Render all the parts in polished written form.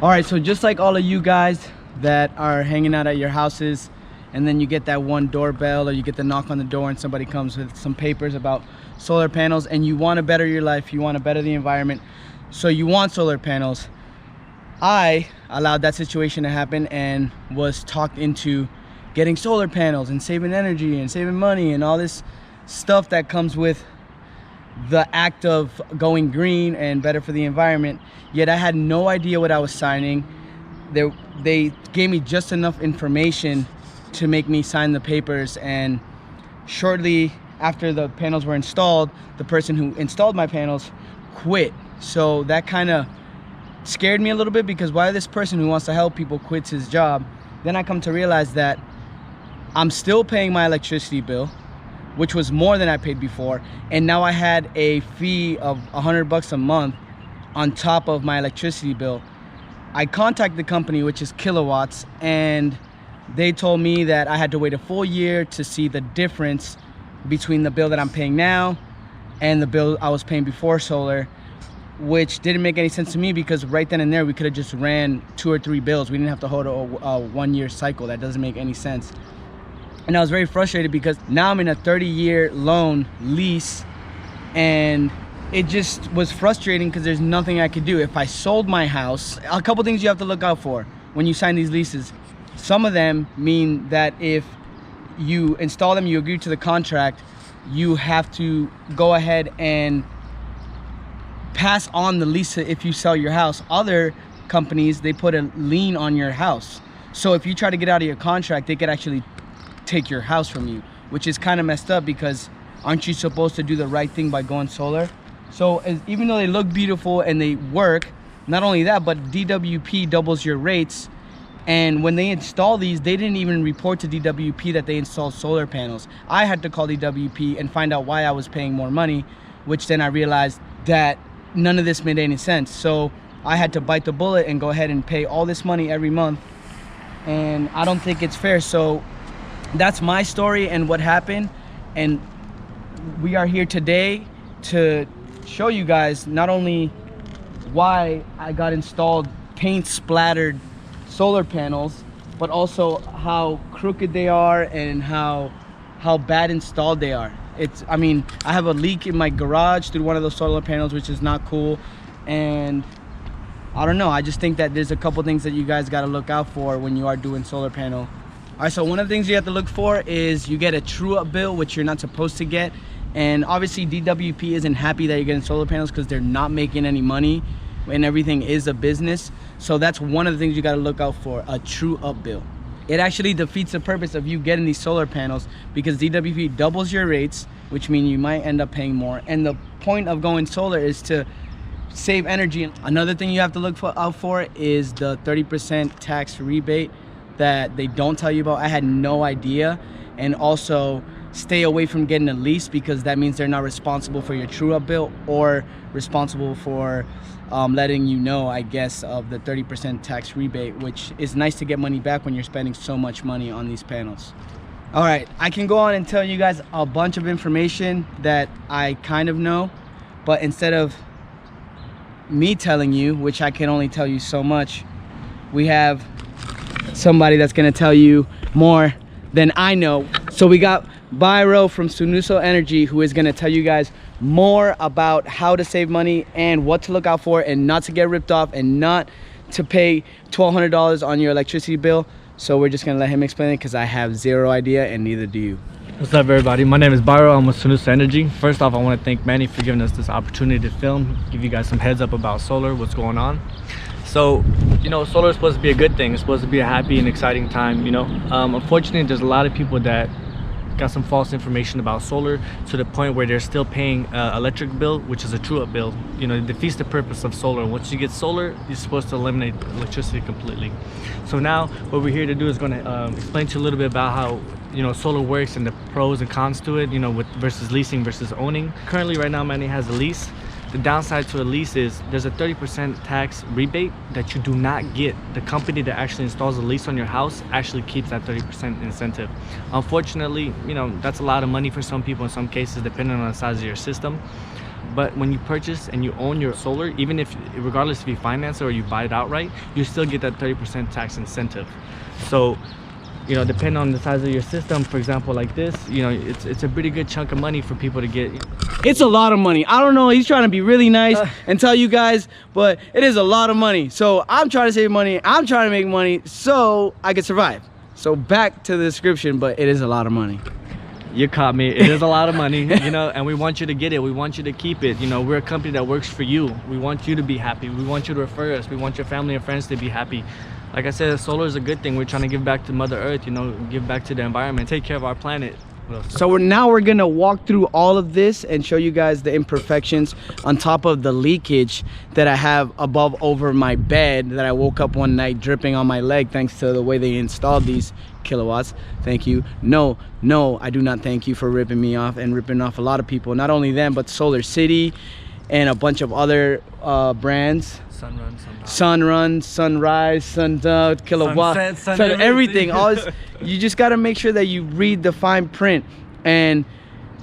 All right, so just like all of you guys that are hanging out at your houses, and then you get that one doorbell or you get the knock on the door and somebody comes with some papers about solar panels, and you want to better your life, you want to better the environment, so you want solar panels. I allowed that situation to happen and was talked into getting solar panels and saving energy and saving money and all this stuff that comes with the act of going green and better for the environment. Yet I had no idea what I was signing. They gave me just enough information to make me sign the papers, and shortly after the panels were installed, the person who installed my panels quit. So that kind of scared me a little bit, because why this person who wants to help people quits his job? Then I come to realize that I'm still paying my electricity bill, which was more than I paid before, and now I had a fee of $100 a month on top of my electricity bill. I contacted the company, which is Kilowatts, and they told me that I had to wait a full year to see the difference between the bill that I'm paying now and the bill I was paying before solar, which didn't make any sense to me, because right then and there we could have just ran 2 or 3 bills. We didn't have to hold a 1-year cycle. That doesn't make any sense. And I was very frustrated because now I'm in a 30-year loan lease, and it just was frustrating because there's nothing I could do. If I sold my house, a couple things you have to look out for when you sign these leases. Some of them mean that if you install them, you agree to the contract, you have to go ahead and pass on the lease if you sell your house. Other companies, they put a lien on your house. So if you try to get out of your contract, they could actually take your house from you, which is kind of messed up, because aren't you supposed to do the right thing by going solar? So even though they look beautiful and they work, not only that, but DWP doubles your rates. And when they install these, they didn't even report to DWP that they installed solar panels. I had to call DWP and find out why I was paying more money, which then I realized that none of this made any sense. So I had to bite the bullet and go ahead and pay all this money every month, and I don't think it's fair. So that's my story and what happened, and we are here today to show you guys not only why I got installed paint splattered solar panels, but also how crooked they are and how bad installed they are. I mean, I have a leak in my garage through one of those solar panels, which is not cool. And I don't know, I just think that there's a couple things that you guys got to look out for when you are doing solar panel. All right, so one of the things you have to look for is you get a true-up bill, which you're not supposed to get. And obviously DWP isn't happy that you're getting solar panels, because they're not making any money and everything is a business. So that's one of the things you got to look out for, a true-up bill. It actually defeats the purpose of you getting these solar panels, because DWP doubles your rates, which means you might end up paying more. And the point of going solar is to save energy. Another thing you have to look out for is the 30% tax rebate that they don't tell you about. I had no idea. And also stay away from getting a lease, because that means they're not responsible for your true-up bill or responsible for letting you know, I guess, of the 30% tax rebate, which is nice to get money back when you're spending so much money on these panels. All right, I can go on and tell you guys a bunch of information that I kind of know, but instead of me telling you, which I can only tell you so much, we have somebody that's gonna tell you more than I know. So we got Byro from SUNUSO Energy, who is gonna tell you guys more about how to save money and what to look out for and not to get ripped off and not to pay $1,200 on your electricity bill. So we're just gonna let him explain it, because I have zero idea and neither do you. What's up, everybody? My name is Byro. I'm with SUNUSO Energy. First off, I want to thank Manny for giving us this opportunity to film, give you guys some heads up about solar, what's going on. So, you know, solar is supposed to be a good thing. It's supposed to be a happy and exciting time, you know. Unfortunately, there's a lot of people that got some false information about solar, to the point where they're still paying electric bill, which is a true-up bill. You know, it defeats the purpose of solar. Once you get solar, you're supposed to eliminate electricity completely. So now what we're here to do is going to explain to you a little bit about how, you know, solar works and the pros and cons to it, you know, with versus leasing versus owning. Currently right now, Manny has a lease. The downside to a lease is there's a 30% tax rebate that you do not get. The company that actually installs a lease on your house actually keeps that 30% incentive. Unfortunately, you know, that's a lot of money for some people in some cases, depending on the size of your system. But when you purchase and you own your solar, even if, regardless if you finance it or you buy it outright, you still get that 30% tax incentive. So, you know, depending on the size of your system, for example, like this, you know, it's a pretty good chunk of money for people to get. It's a lot of money. I don't know, he's trying to be really nice and tell you guys, but it is a lot of money. So I'm trying to save money, I'm trying to make money so I can survive. So back to the description, but it is a lot of money. You caught me. It is a lot of money, you know, and we want you to get it. We want you to keep it. You know, we're a company that works for you. We want you to be happy. We want you to refer us. We want your family and friends to be happy. Like I said, solar is a good thing. We're trying to give back to Mother Earth, you know, give back to the environment, take care of our planet. So we're gonna walk through all of this and show you guys the imperfections on top of the leakage that I have above over my bed that I woke up one night dripping on my leg thanks to the way they installed these kilowatts. Thank you. No, I do not thank you for ripping me off and ripping off a lot of people. Not only them, but Solar City and a bunch of other brands. Sunrun, Sunrise, Sunduct, Kilowatt, Sunset, everything. All this, you just got to make sure that you read the fine print. And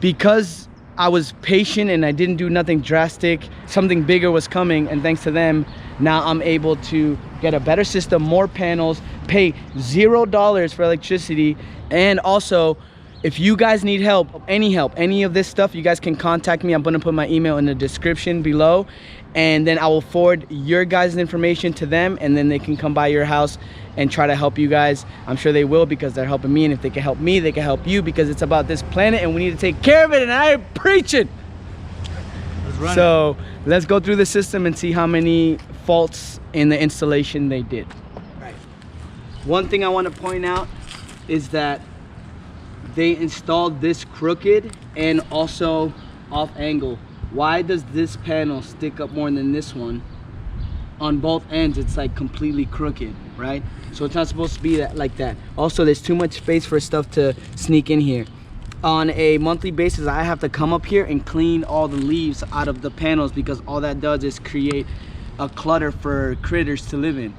because I was patient and I didn't do nothing drastic, something bigger was coming, and thanks to them, now I'm able to get a better system, more panels, pay $0 for electricity. And also, if you guys need help, any of this stuff, you guys can contact me. I'm gonna put my email in the description below, and then I will forward your guys' information to them, and then they can come by your house and try to help you guys. I'm sure they will, because they're helping me, and if they can help me, they can help you, because it's about this planet and we need to take care of it, and I am preaching. So let's go through the system and see how many faults in the installation they did. Right. One thing I want to point out is that they installed this crooked and also off angle. Why does this panel stick up more than this one? On both ends, it's like completely crooked, right? So it's not supposed to be that like that. Also, there's too much space for stuff to sneak in here. On a monthly basis, I have to come up here and clean all the leaves out of the panels, because all that does is create a clutter for critters to live in.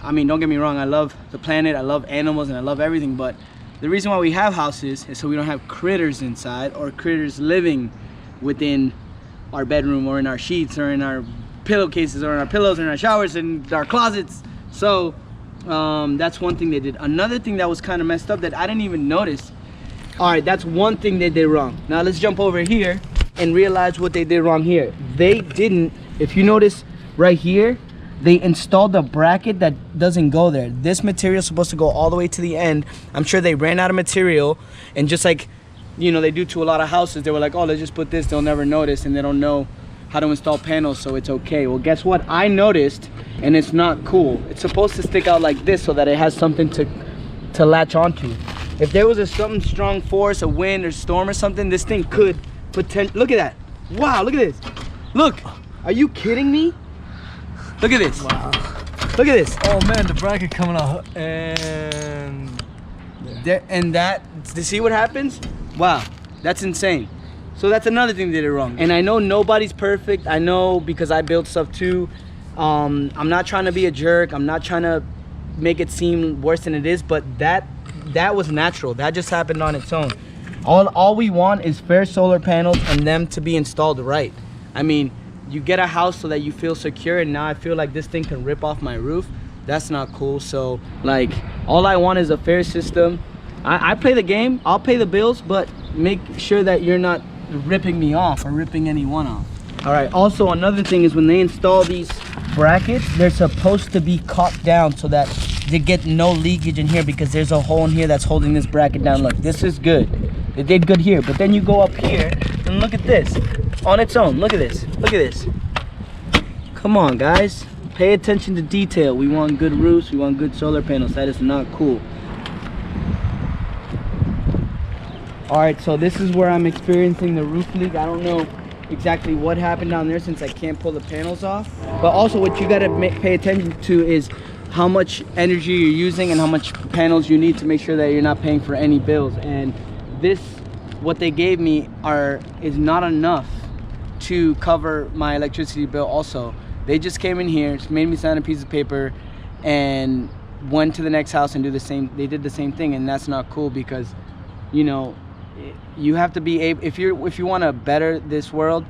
I mean, don't get me wrong, I love the planet, I love animals, and I love everything, but the reason why we have houses is so we don't have critters inside, or critters living within our bedroom or in our sheets or in our pillowcases or in our pillows or in our showers and our closets. So that's one thing they did. Another thing that was kind of messed up that I didn't even notice. All right, that's one thing they did wrong. Now let's jump over here and realize what they did wrong here. They didn't, if you notice right here, they installed a bracket that doesn't go there. This material is supposed to go all the way to the end. I'm sure they ran out of material, and just like, you know, they do to a lot of houses, they were like, oh, let's just put this, they'll never notice, and they don't know how to install panels, so it's okay. Well, guess what? I noticed, and it's not cool. It's supposed to stick out like this so that it has something to latch onto. If there was some strong force, a wind or storm or something, this thing could potentially, look at that. Wow, look at this. Look, are you kidding me? Look at this. Wow. Look at this. Oh man, the bracket coming out, and there, and that, to see what happens? Wow, that's insane. So that's another thing they did wrong. And I know nobody's perfect. I know, because I built stuff too. I'm not trying to be a jerk. I'm not trying to make it seem worse than it is, but that was natural. That just happened on its own. All we want is fair solar panels and them to be installed right. I mean, you get a house so that you feel secure, and now I feel like this thing can rip off my roof. That's not cool. So like, all I want is a fair system. I play the game, I'll pay the bills, but make sure that you're not ripping me off or ripping anyone off. All right, also another thing is when they install these brackets, they're supposed to be caulked down so that they get no leakage in here, because there's a hole in here that's holding this bracket down. Look, this is good. They did good here, but then you go up here and look at this. On its own, look at this, look at this. Come on, guys. Pay attention to detail. We want good roofs, we want good solar panels. That is not cool. All right, so this is where I'm experiencing the roof leak. I don't know exactly what happened down there since I can't pull the panels off. But also what you gotta pay attention to is how much energy you're using and how much panels you need to make sure that you're not paying for any bills. And this, what they gave me is not enough to cover my electricity bill also. They just came in here, just made me sign a piece of paper, and went to the next house and they did the same thing, and that's not cool, because, you know, you have to be able, if you want to better this world,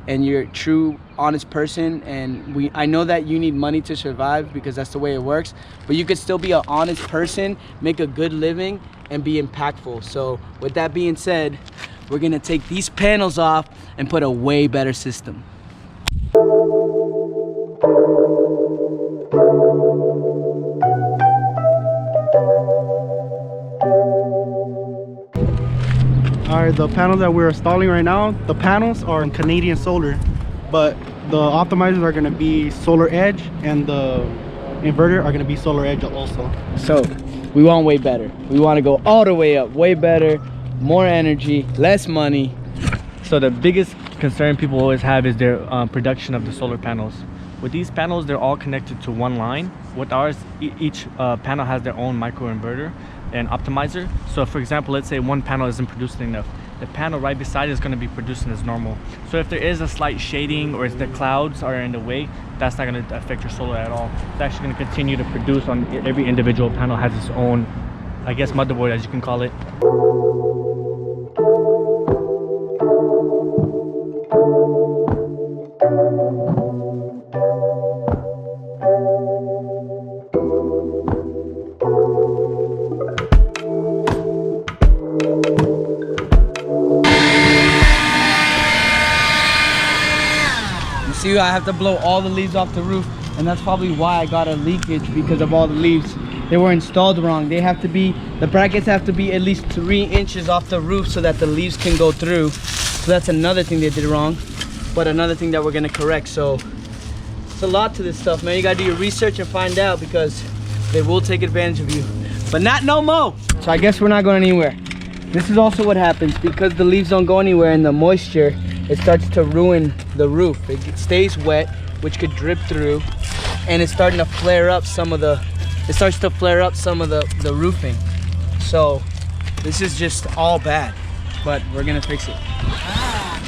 and you're a true honest person, and I know that you need money to survive because that's the way it works, but you could still be an honest person, make a good living, and be impactful. So with that being said, we're gonna take these panels off and put a way better system. Alright, the panels that we're installing right now, the panels are in Canadian Solar, but the optimizers are going to be Solar Edge, and the inverter are going to be Solar Edge also. So we want way better. We want to go all the way up, way better, more energy, less money. So the biggest concern people always have is their production of the solar panels. With these panels, they're all connected to one line. With ours, each panel has their own microinverter and optimizer. So for example, let's say one panel isn't producing enough, the panel right beside is going to be producing as normal. So if there is a slight shading or if the clouds are in the way, that's not going to affect your solar at all. It's actually going to continue to produce on every individual panel. Has its own, I guess, motherboard, as you can call it. See, I have to blow all the leaves off the roof, and that's probably why I got a leakage, because of all the leaves. They were installed wrong. They have to be, the brackets have to be at least 3 inches off the roof so that the leaves can go through. So that's another thing they did wrong, but another thing that we're gonna correct. So it's a lot to this stuff, man. You gotta do your research and find out, because they will take advantage of you, but not no more. So I guess we're not going anywhere. This is also what happens because the leaves don't go anywhere, and the moisture, it starts to ruin the roof. It stays wet, which could drip through, and it's starting to flare up some of the, the roofing. So this is just all bad, but we're gonna fix it.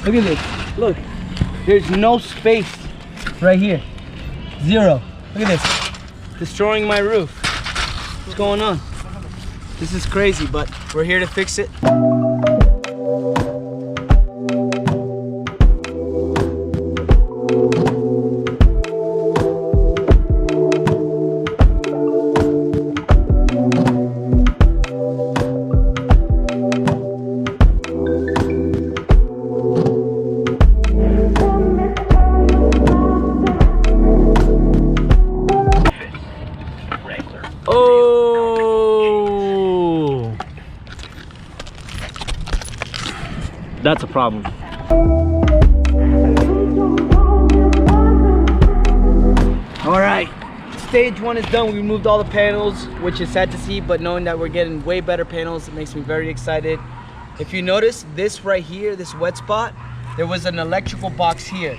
Look at this, look. There's no space right here, 0. Look at this, destroying my roof. What's going on? This is crazy, but we're here to fix it. Oh, that's a problem. All right, stage 1 is done. We removed all the panels, which is sad to see, but knowing that we're getting way better panels, it makes me very excited. If you notice this right here, this wet spot, there was an electrical box here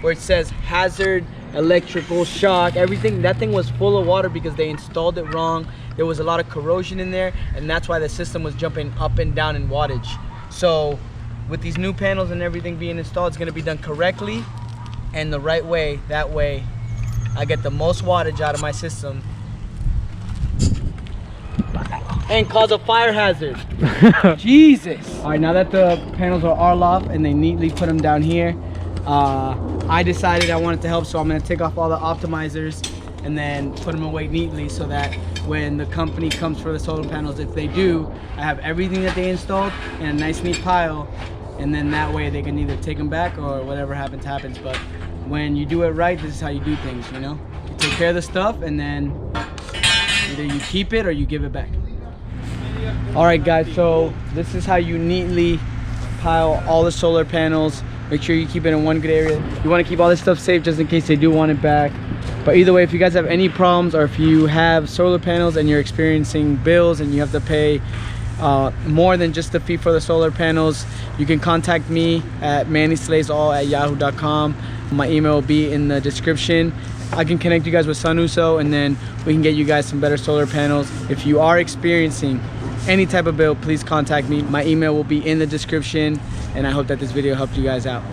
where it says hazard, electrical shock, everything. That thing was full of water because they installed it wrong. There was a lot of corrosion in there, and that's why the system was jumping up and down in wattage. So with these new panels and everything being installed, it's going to be done correctly and the right way. That way I get the most wattage out of my system and cause a fire hazard. Jesus. All right, now that the panels are all off and they neatly put them down here, I decided I wanted to help, so I'm going to take off all the optimizers and then put them away neatly so that when the company comes for the solar panels, if they do, I have everything that they installed in a nice neat pile, and then that way they can either take them back or whatever happens happens. But when you do it right, this is how you do things, you know? You take care of the stuff, and then either you keep it or you give it back. All right guys, so this is how you neatly pile all the solar panels. Make sure you keep it in one good area. You want to keep all this stuff safe just in case they do want it back. But either way, if you guys have any problems, or if you have solar panels and you're experiencing bills and you have to pay more than just the fee for the solar panels, you can contact me at mannyslaysall@yahoo.com. My email will be in the description. I can connect you guys with SUNUSO, and then we can get you guys some better solar panels. If you are experiencing any type of bill, please contact me. My email will be in the description, and I hope that this video helped you guys out.